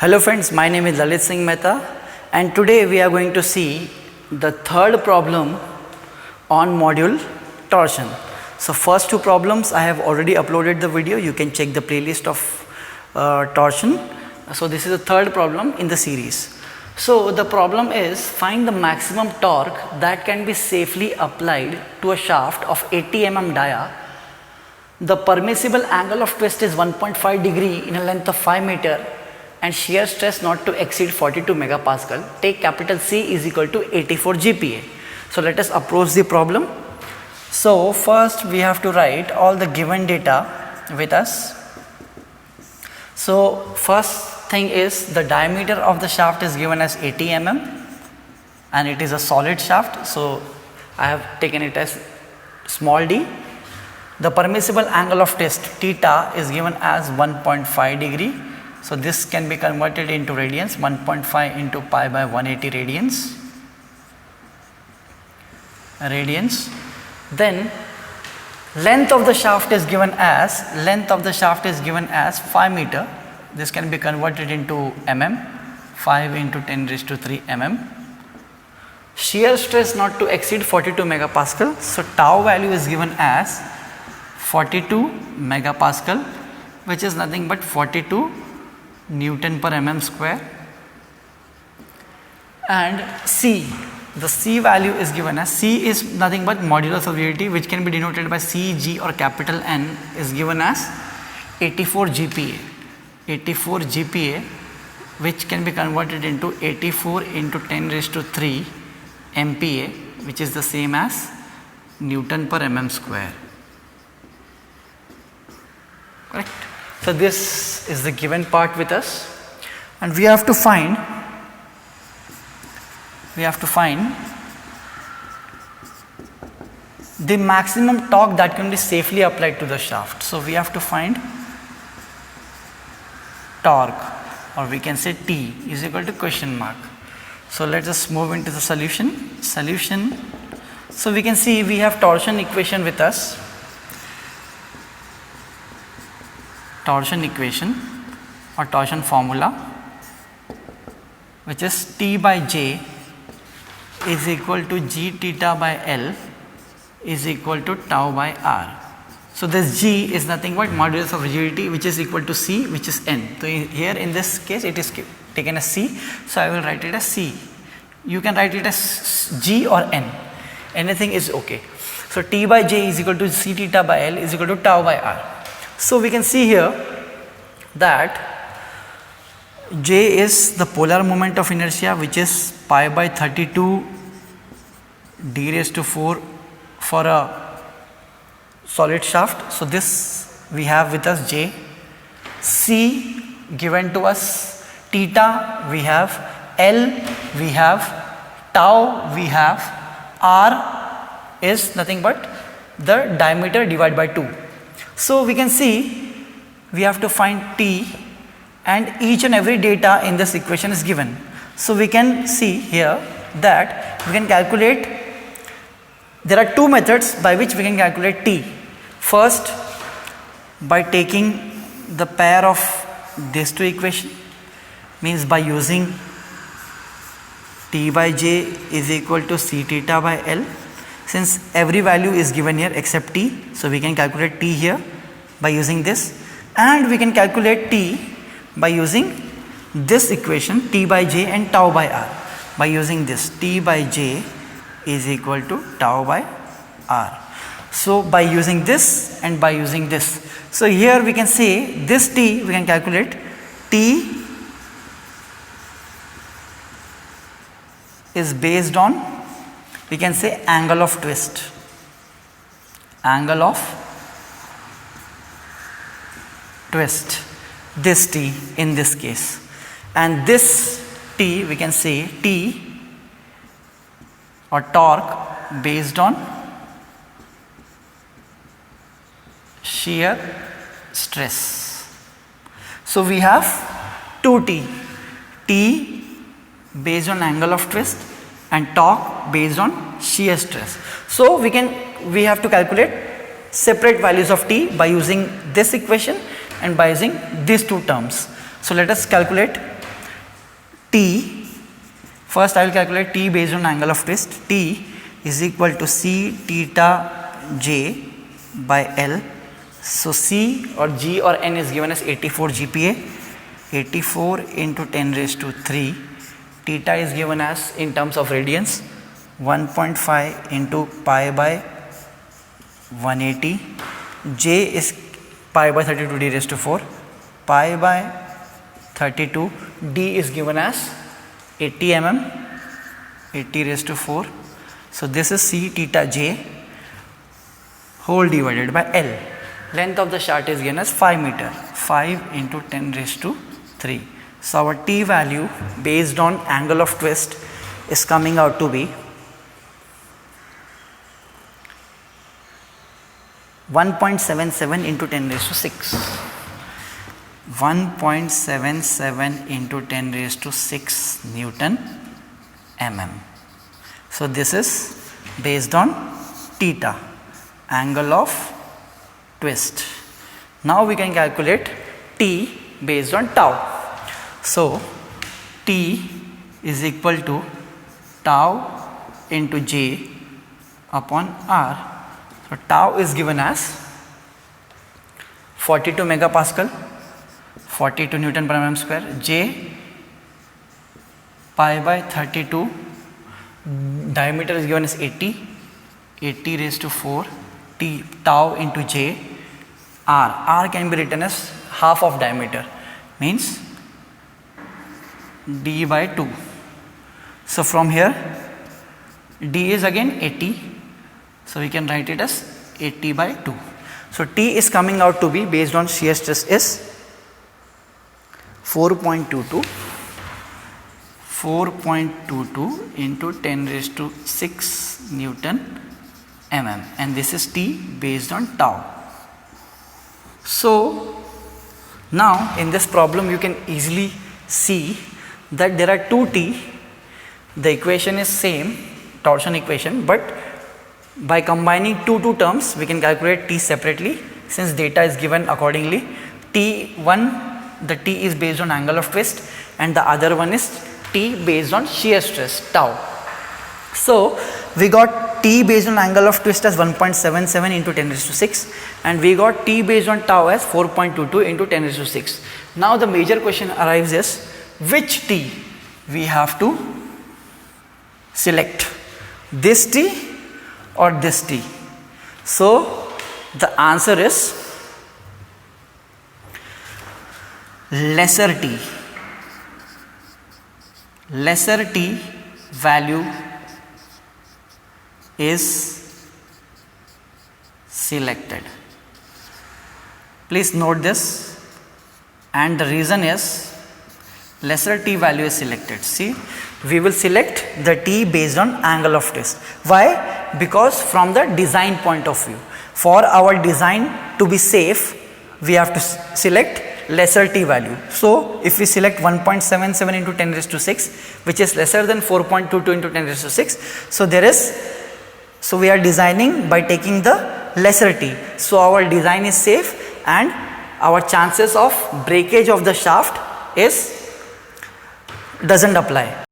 Hello friends, my name is Lalit Singh Mehta and today we are going to see the third problem on module torsion. So first two problems I have already uploaded the video, you can check the playlist of torsion. So this is the third problem in the series. So the problem is find the maximum torque that can be safely applied to a shaft of 80 mm dia. The permissible angle of twist is 1.5 degree in a length of 5 meter and shear stress not to exceed 42 megapascal. Take capital C is equal to 84 GPa. So let us approach the problem. So first we have to write all the given data with us. So first thing is the diameter of the shaft is given as 80 mm and it is a solid shaft. So I have taken it as small d. The permissible angle of twist theta is given as 1.5 degree. So this can be converted into radians, 1.5 into pi by 180 radians. Then length of the shaft is given as 5 meter. This can be converted into mm, 5 into 10 raised to 3 mm. Shear stress not to exceed 42 megapascal. So tau value is given as 42 megapascal, which is nothing but 42 Newton per mm square, and C, the C value is given as, C is nothing but modulus of rigidity, which can be denoted by C, G or capital N, is given as 84 GPa, which can be converted into 84 into 10 raised to 3 MPa, which is the same as Newton per mm square. Correct. So this is the given part with us, and we have to find the maximum torque that can be safely applied to the shaft. So we have to find torque, or we can say T is equal to question mark. So let us move into the solution. So we can see we have torsion equation with us. Torsion equation or torsion formula, which is T by J is equal to G theta by L is equal to tau by R. So this G is nothing but modulus of rigidity, which is equal to C, which is N. So here in this case it is taken as C, so I will write it as C. You can write it as G or N, anything is okay. So T by J is equal to C theta by L is equal to tau by R. So we can see here that J is the polar moment of inertia, which is pi by 32 d raised to 4 for a solid shaft. So this we have with us J. C given to us, theta we have, L we have, tau we have, R is nothing but the diameter divided by 2. So we can see we have to find T, and each and every data in this equation is given. So we can see here that we can calculate, there are two methods by which we can calculate T. First, by taking the pair of these two equations, means by using T by J is equal to C theta by L. Since every value is given here except T, so we can calculate T here by using this, and we can calculate T by using this equation T by J and tau by R. By using this, T by J is equal to tau by R. So by using this and by using this, so here we can say this T we can calculate, T is based on, we can say, angle of twist, this T in this case, and this T we can say T or torque based on shear stress. So we have two T, T based on angle of twist and torque based on shear stress. So we have to calculate separate values of T by using this equation and by using these two terms. So let us calculate T, first I will calculate T based on angle of twist. T is equal to C theta j by L. So C or G or N is given as 84 GPa, 84 into 10 raised to 3. Theta is given as in terms of radians 1.5 into pi by 180. J is pi by 32 d raised to 4. Pi by 32. D is given as 80 mm, 80 raised to 4. So this is C theta j whole divided by L. Length of the shaft is given as 5 meter, 5 into 10 raised to 3. So our T value based on angle of twist is coming out to be 1.77 into 10 raised to 6. 1.77 into 10 raised to 6 Newton mm. So this is based on theta, angle of twist. Now we can calculate T based on tau. So T is equal to tau into J upon R. So tau is given as 42 megapascal, 42 Newton per mm square. J pi by 32, diameter is given as 80, 80 raised to 4. T tau into J. R can be written as half of diameter, means D by 2. So from here D is again 80, so we can write it as 80 by 2. So T is coming out to be based on shear stress is 4.22 into 10 raised to 6 Newton mm, and this is T based on tau. So now in this problem you can easily see that there are two T, the equation is same, torsion equation, but by combining two terms we can calculate T separately since data is given accordingly. T1, the T is based on angle of twist and the other one is T based on shear stress tau. So we got T based on angle of twist as 1.77 into 10 raised to 6 and we got T based on tau as 4.22 into 10 raised to 6. Now the major question arrives is which T we have to select, this T or this T. So the answer is lesser T. Lesser T value is selected. Please note this, and the reason is lesser T value is selected. See, we will select the T based on angle of twist. Why? Because from the design point of view, for our design to be safe, we have to select lesser T value. So if we select 1.77 into 10 raised to 6, which is lesser than 4.22 into 10 raised to 6, so we are designing by taking the lesser T. So our design is safe and our chances of breakage of the shaft doesn't apply.